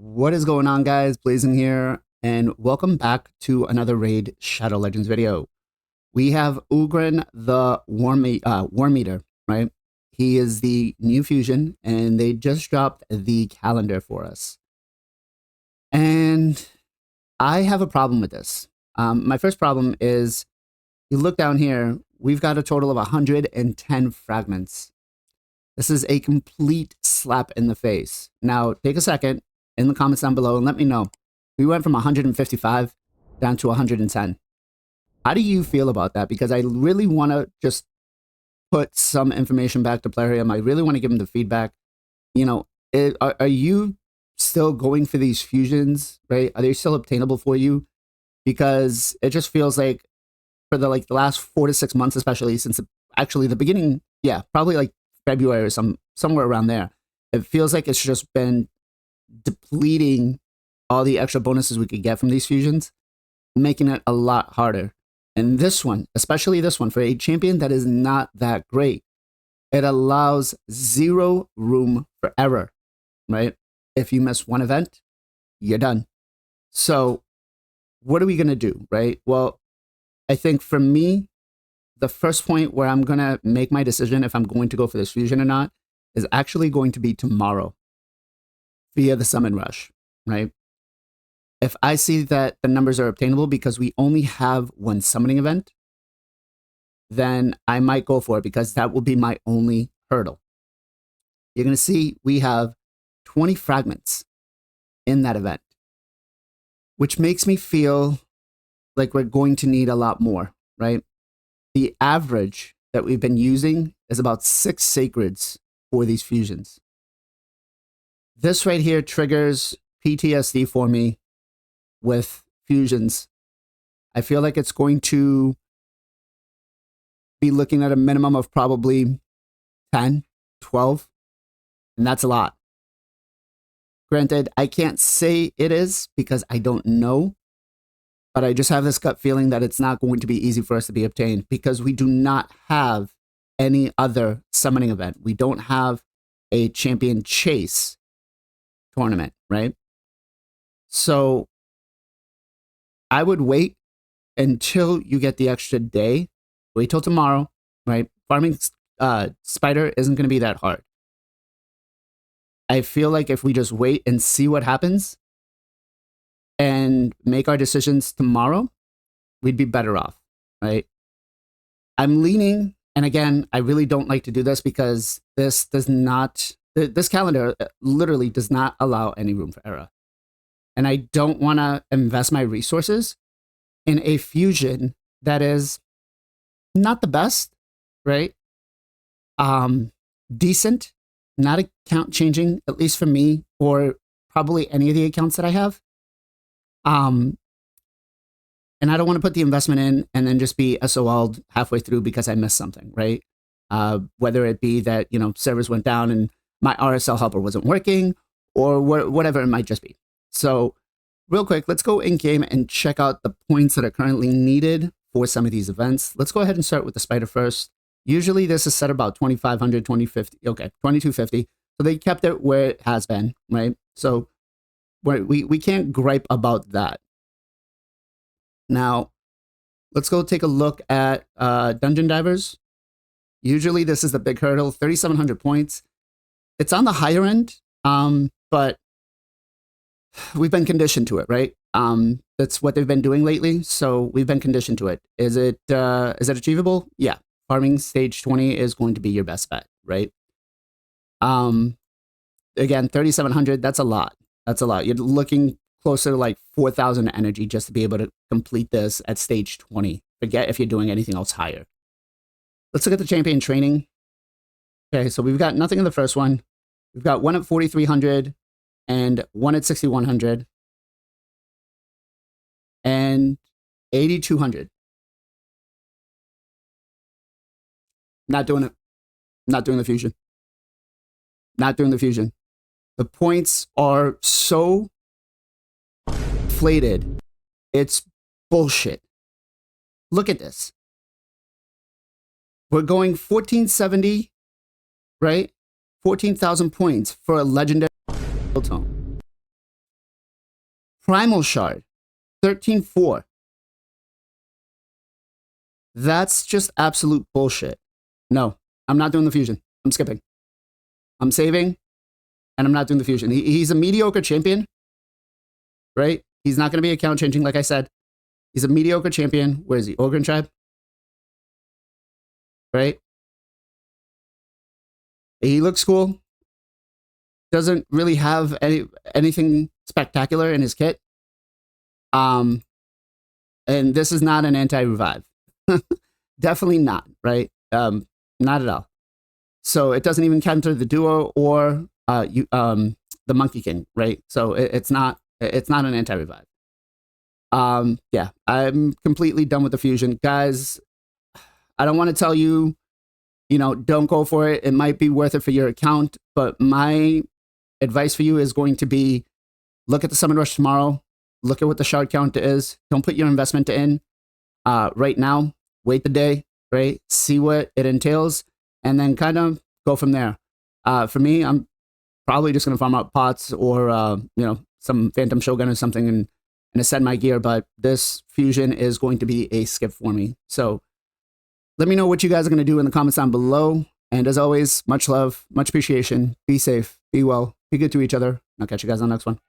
What is going on, guys? Blazing here, and welcome back to another Blazing here, and welcome back to another Raid Shadow Legends video. We have Ugrin the Worm Eater, right? He is the new fusion, and they just dropped the calendar for us. And I have a problem with this. My first problem is, you look down here, we've got a total of 110 fragments. This is a complete slap in the face. Now, take a second in the comments down below and let me know. We went from 155 down to 110. How do you feel about that? Because I really want to just put some information back to Plarium. I really want to give them the feedback. You know, are you still going for these fusions, right? Are they still obtainable for you? Because it just feels like for the last 4 to 6 months, especially since actually the beginning, yeah, probably like February or somewhere around there, it feels like it's just been depleting all the extra bonuses we could get from these fusions, making it a lot harder. And this one, especially this one, for a champion that is not that great, it allows 0 room for error, right? If you miss one event, you're done. So what are we going to do, right? Well, I think for me, the first point where I'm going to make my decision if I'm going to go for this fusion or not is actually going to be tomorrow via the summon rush, right? If I see that the numbers are obtainable because we only have one summoning event, then I might go for it because that will be my only hurdle. You're going to see we have 20 fragments in that event, which makes me feel like we're going to need a lot more, right? The average that we've been using is about 6 sacreds for these fusions. This right here triggers PTSD for me with fusions. I feel like it's going to be looking at a minimum of probably 10, 12, and that's a lot. Granted, I can't say it is because I don't know, but I just have this gut feeling that it's not going to be easy for us to be obtained because we do not have any other summoning event. We don't have a champion chase tournament, right? So I would wait until you get the extra day. Wait till tomorrow, right? Farming Spider isn't going to be that hard. I feel like if we just wait and see what happens and make our decisions tomorrow, we'd be better off, right? I'm leaning, and again, I really don't like to do this because this calendar literally does not allow any room for error. And I don't want to invest my resources in a fusion that is not the best, right? Decent, not account changing, at least for me, or probably any of the accounts that I have. And I don't want to put the investment in and then just be SOL'd halfway through because I missed something, right? Whether it be that, you know, servers went down and my RSL helper wasn't working or whatever it might just be. So real quick, let's go in game and check out the points that are currently needed for some of these events. Let's go ahead and start with the Spider first. Usually this is set about 2,500, 2,050, okay, 2,250. So they kept it where it has been, right? So we can't gripe about that. Now, let's go take a look at Dungeon Divers. Usually this is the big hurdle, 3,700 points. It's on the higher end, but we've been conditioned to it, right? That's what they've been doing lately, so we've been conditioned to it. Is it achievable? Yeah. Farming stage 20 is going to be your best bet, right? Again, 3,700, that's a lot. That's a lot. You're looking closer to like 4,000 energy just to be able to complete this at stage 20. Forget if you're doing anything else higher. Let's look at the champion training. Okay, so we've got nothing in the first one. We've got one at 4,300 and one at 6,100 and 8,200. Not doing it. Not doing the fusion. Not doing the fusion. The points are so inflated. It's bullshit. Look at this. We're going 1470, right? 14,000 points for a legendary tone. Primal Shard, 13-4. That's just absolute bullshit. No, I'm not doing the fusion. I'm skipping. I'm saving, and I'm not doing the fusion. He's a mediocre champion, right? He's not going to be account changing, like I said. He's a mediocre champion. Where is he? Ogryn Tribe? Right? He looks cool. Doesn't really have anything spectacular in his kit. And this is not an anti-revive. Definitely not, right? Not at all. So it doesn't even counter the duo or the Monkey King, right? So it's not an anti-revive. Yeah, I'm completely done with the fusion. Guys, I don't want to tell you, don't go for it. It might be worth it for your account, but my advice for you is going to be, look at the Summon Rush tomorrow. Look at what the shard count is. Don't put your investment in right now. Wait the day, right? See what it entails, and then kind of go from there. For me, I'm probably just going to farm out pots or, some Phantom Shogun or something and ascend my gear, but this fusion is going to be a skip for me. So let me know what you guys are going to do in the comments down below. And as always, much love, much appreciation. Be safe, be well, be good to each other. I'll catch you guys on the next one.